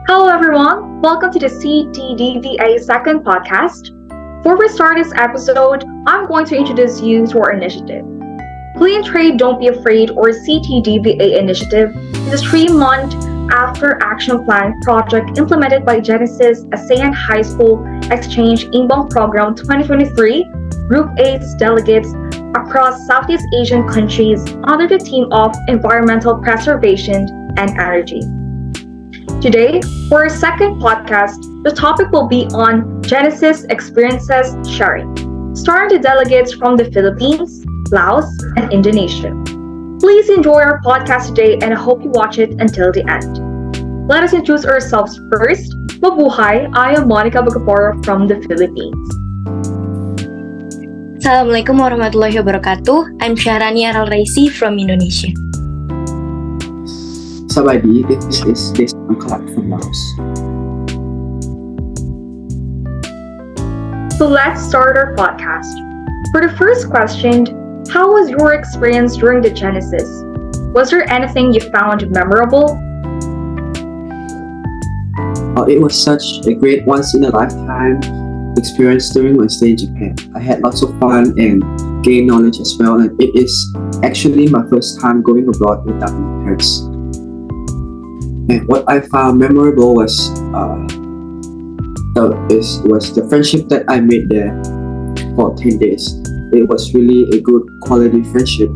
Hello, everyone. Welcome to the CTDBA second podcast. Before we start this episode, I'm going to introduce you to our initiative. Clean Trade Don't Be Afraid, or CTDBA initiative, is a 3-month after action plan project implemented by JENESYS ASEAN High School Exchange Inbound Program 2023 Group 8 delegates across Southeast Asian countries under the theme of environmental preservation and energy. Today, for our second podcast, the topic will be on JENESYS experiences sharing, starring the delegates from the Philippines, Laos, and Indonesia. Please enjoy our podcast today and I hope you watch it until the end. Let us introduce ourselves first. Mabuhay, I am Monica Bagaporo from the Philippines. Assalamualaikum warahmatullahi wabarakatuh. I'm Syahrani Al-Raisi from Indonesia. Sabadi, this is Desmond Clark from Laos. So let's start our podcast. For the first question, how was your experience during the JENESYS? Was there anything you found memorable? It was such a great once-in-a-lifetime experience during my stay in Japan. I had lots of fun and gained knowledge as well, and it is actually my first time going abroad without my parents. And what I found memorable was the friendship that I made there for 10 days. It was really a good quality friendship,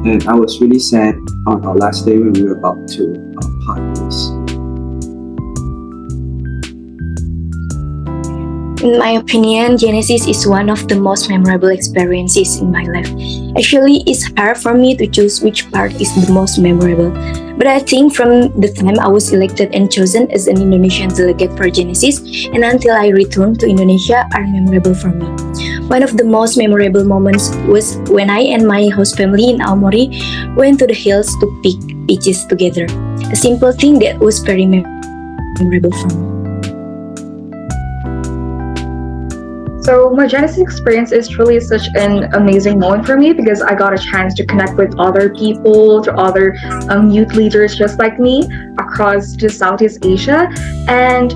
and I was really sad on our last day when we were about to part ways. In my opinion, JENESYS is one of the most memorable experiences in my life. Actually, it's hard for me to choose which part is the most memorable. But I think from the time I was elected and chosen as an Indonesian delegate for JENESYS and until I returned to Indonesia are memorable for me. One of the most memorable moments was when I and my host family in Aomori went to the hills to pick peaches together. A simple thing that was very memorable for me. So my JENESYS experience is truly such an amazing moment for me because I got a chance to connect with other people, to other youth leaders just like me across just Southeast Asia, and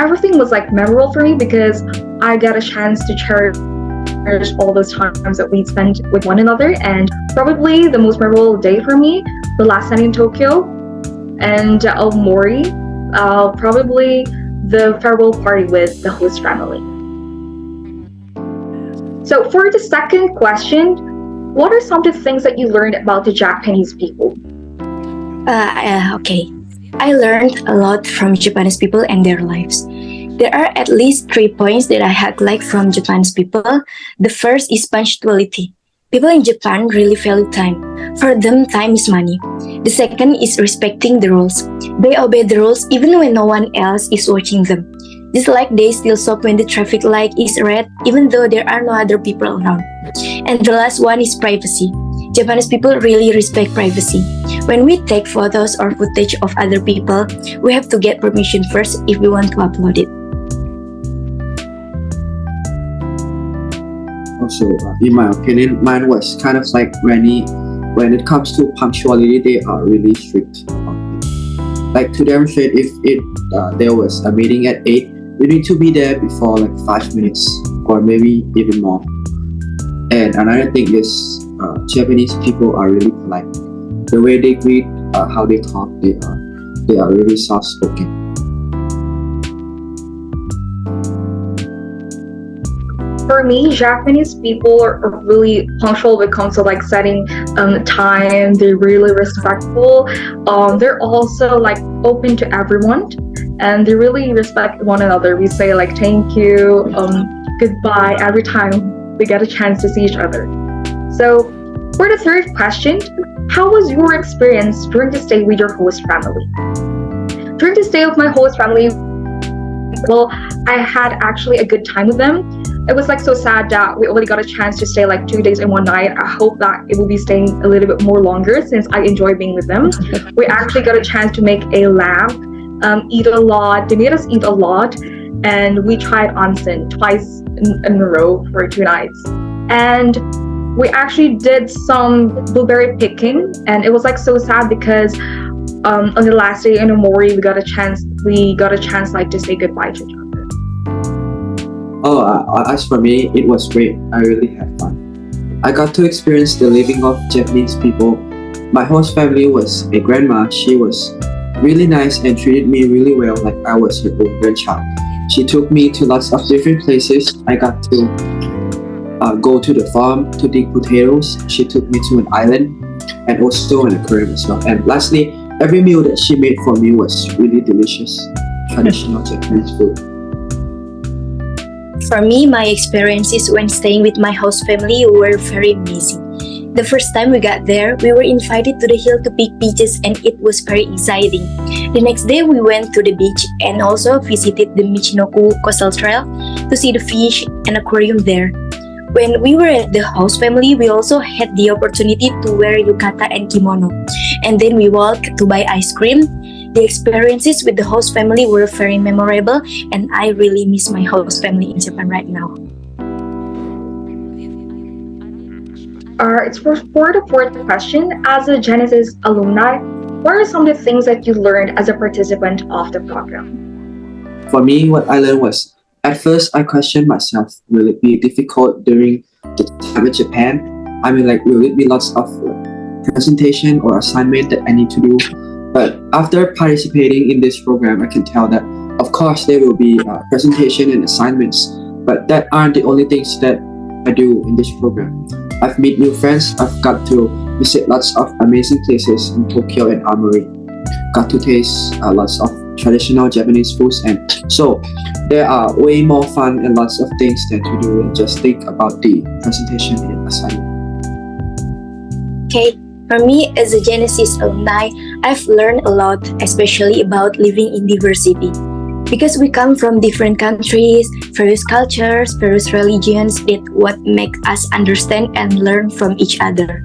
everything was like memorable for me because I got a chance to cherish all those times that we spent with one another. And probably the most memorable day for me, the last night in Tokyo and Aomori, probably the farewell party with the host family. So for the second question, what are some of the things that you learned about the Japanese people? Okay. I learned a lot from Japanese people and their lives. There are at least 3 points that I had liked from Japanese people. The first is punctuality. People in Japan really value time. For them, time is money. The second is respecting the rules. They obey the rules even when no one else is watching them. Just like they still stop when the traffic light is red, even though there are no other people around. And the last one is privacy. Japanese people really respect privacy. When we take photos or footage of other people, we have to get permission first if we want to upload it. Also, in my opinion, mine was kind of like when it comes to punctuality, they are really strict. Like to demonstrate if there was a meeting at 8, you need to be there before like 5 minutes or maybe even more. And another thing is Japanese people are really polite. The way they greet, how they talk, they are really soft spoken. For me, Japanese people are really punctual when it comes to like setting time. They're really respectful. They're also like open to everyone, and they really respect one another. We say like thank you, goodbye every time we get a chance to see each other. So for the third question, how was your experience during the stay with your host family? During the stay with my host family, well, I had actually a good time with them. It was like so sad that we only got a chance to stay like 2 days and 1 night. I hope that it will be staying a little bit more longer since I enjoy being with them. We actually got a chance to make a lamb, eat a lot. They made us eat a lot, and we tried onsen twice in a row for 2 nights. And we actually did some blueberry picking, and it was like so sad because on the last day in Omori, we got a chance like to say goodbye to each other. Oh, as for me, it was great. I really had fun. I got to experience the living of Japanese people. My host family was a grandma. She was really nice and treated me really well like I was her own grandchild. She took me to lots of different places. I got to go to the farm to dig potatoes. She took me to an island and also an aquarium as well. And lastly, every meal that she made for me was really delicious, traditional Japanese food. For me, my experiences when staying with my host family were very amazing. The first time we got there, we were invited to the hill to pick peaches and it was very exciting. The next day, we went to the beach and also visited the Michinoku Coastal Trail to see the fish and aquarium there. When we were at the host family, we also had the opportunity to wear yukata and kimono. And then we walked to buy ice cream. The experiences with the host family were very memorable and I really miss my host family in Japan right now. It's for the fourth question. As a Genesis alumni, what are some of the things that you learned as a participant of the program? For me, what I learned was, at first I questioned myself, will it be difficult during the time in Japan? I mean, like, will it be lots of presentation or assignment that I need to do? But after participating in this program, I can tell that, of course, there will be presentation and assignments, but that aren't the only things that I do in this program. I've made new friends. I've got to visit lots of amazing places in Tokyo and Amori. Got to taste lots of traditional Japanese foods, and so there are way more fun and lots of things than to do and just think about the presentation and assignment. Okay, for me as a Genesis alumni, I've learned a lot, especially about living in diversity. Because we come from different countries, various cultures, various religions, that what make us understand and learn from each other.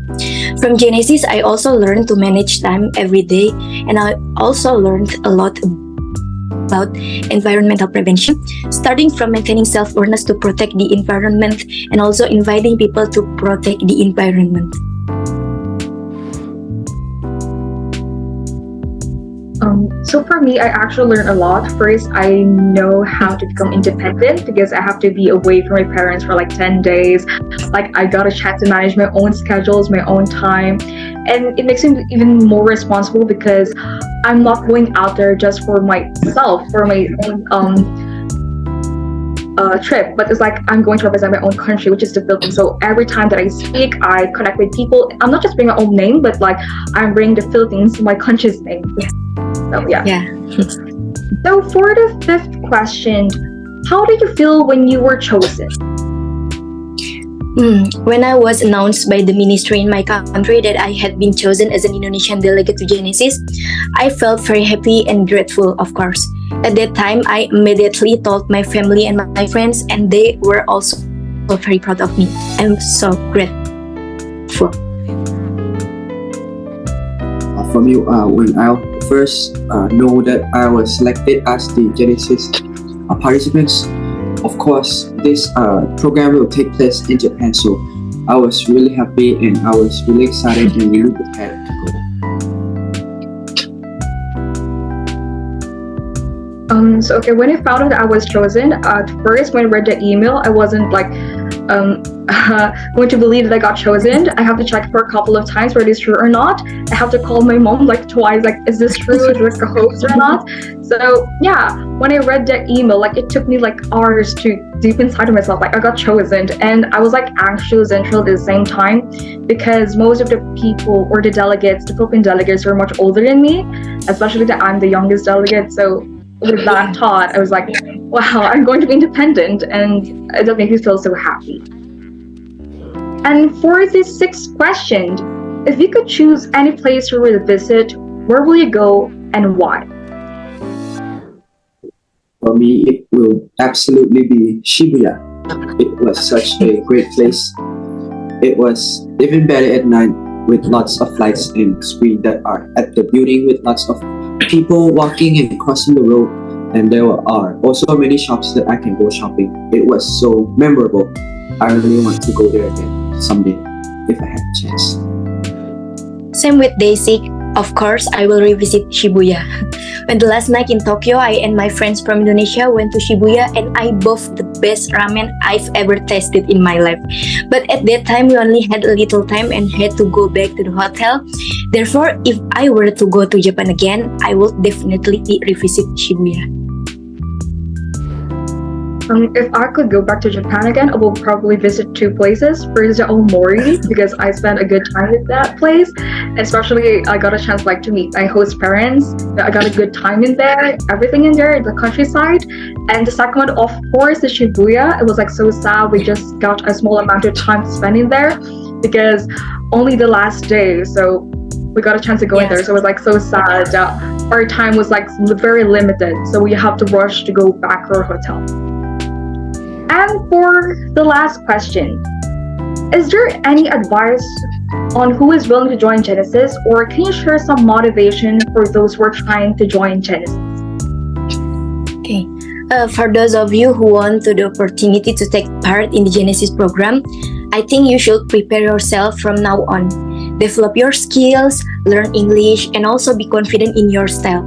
From Genesis, I also learned to manage time every day, and I also learned a lot about environmental prevention, starting from maintaining self-awareness to protect the environment, and also inviting people to protect the environment. So for me, I actually learned a lot. First, I know how to become independent because I have to be away from my parents for like 10 days. Like I got a chance to manage my own schedules, my own time. And it makes me even more responsible because I'm not going out there just for myself, for my own trip, but it's like I'm going to represent my own country, which is the Philippines. So every time that I speak, I connect with people. I'm not just bringing my own name, but like I'm bringing the Philippines, my country's name. Yes. So yeah. So for the fifth question, how did you feel when you were chosen? When I was announced by the ministry in my country that I had been chosen as an Indonesian delegate to Genesis, I felt very happy and grateful, of course. At that time, I immediately told my family and my friends, and they were also very proud of me. I'm so grateful. For me, when I first know that I was selected as the Genesis participants, of course, this program will take place in Japan, so I was really happy and I was really excited and really prepared to go. So okay, when I found out that I was chosen, at first when I read the email, I wasn't like going to believe that I got chosen. I have to check for a couple of times whether it's true or not. I have to call my mom like twice, like, is this true? Is this a hoax or not? So yeah, when I read that email, like it took me like hours to deep inside of myself, like I got chosen, and I was like anxious and thrilled at the same time because most of the people or the delegates, the Philippine delegates, were much older than me, especially that I'm the youngest delegate. So with that thought, I was like, wow, I'm going to be independent, and it made me feel so happy. And for this sixth question, if you could choose any place you will visit, where will you go and why? For me, it will absolutely be Shibuya. It was such a great place. It was even better at night with lots of lights and screens that are at the building with lots of people walking and crossing the road, and there are also many shops that I can go shopping. It was so memorable. I really want to go there again someday if I have a chance. Same with Daisy. Of course, I will revisit Shibuya. When the last night in Tokyo, I and my friends from Indonesia went to Shibuya and I bought the best ramen I've ever tasted in my life. But at that time, we only had a little time and had to go back to the hotel. Therefore, if I were to go to Japan again, I would definitely revisit Shibuya. If I could go back to Japan again, I will probably visit two places. First, Aomori, because I spent a good time at that place. Especially, I got a chance to meet my host parents. I got a good time in there, everything in there, the countryside. And the second one, of course, is Shibuya. It was so sad. We just got a small amount of time to spend in there because only the last day. So we got a chance to go in there. So it was so sad that our time was very limited. So we have to rush to go back to our hotel. And for the last question, is there any advice on who is willing to join Genesys, or can you share some motivation for those who are trying to join Genesys? Okay. For those of you who want the opportunity to take part in the Genesys program, I think you should prepare yourself from now on. Develop your skills, learn English, and also be confident in your style.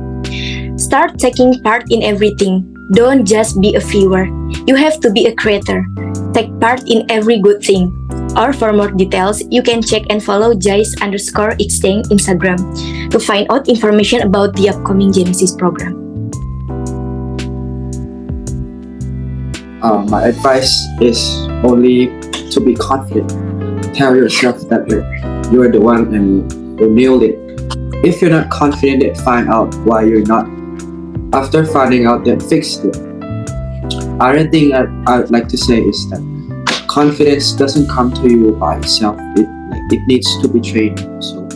Start taking part in everything. Don't just be a viewer. You have to be a creator. Take part in every good thing. Or for more details, you can check and follow Jais_Exchange Instagram to find out information about the upcoming Genesys program. My advice is only to be confident. Tell yourself that you're the one and you nailed it. If you're not confident, then find out why you're not. After finding out, then fix it. Other thing that I'd like to say is that confidence doesn't come to you by itself. It needs to be trained. So.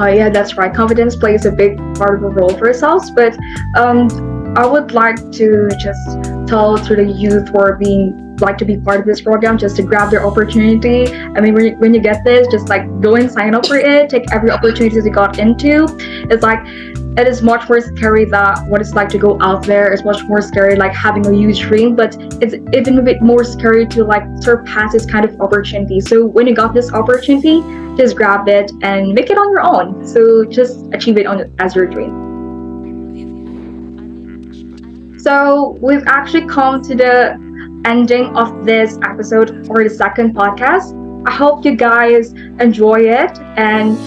Yeah, that's right. Confidence plays a big part of the role for ourselves. But I would like to just tell to the youth who are to be part of this program, just to grab their opportunity. I mean, when you get this, just go and sign up for it. Take every opportunity you got into. It's it is much more scary that what it's to go out there. It's much more scary having a huge dream, but it's even a bit more scary to surpass this kind of opportunity. So when you got this opportunity, just grab it and make it on your own. So just achieve it as your dream. So we've actually come to the ending of this episode or the second podcast. I hope you guys enjoy it, and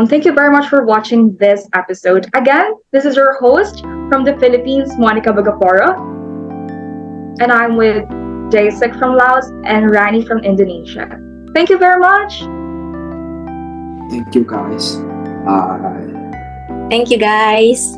thank you very much for watching this episode. Again, this is your host from the Philippines, Monica Bagapora, and I'm with Jaysek from Laos and Rani from Indonesia. Thank you very much. Thank you, guys. Bye. Thank you, guys.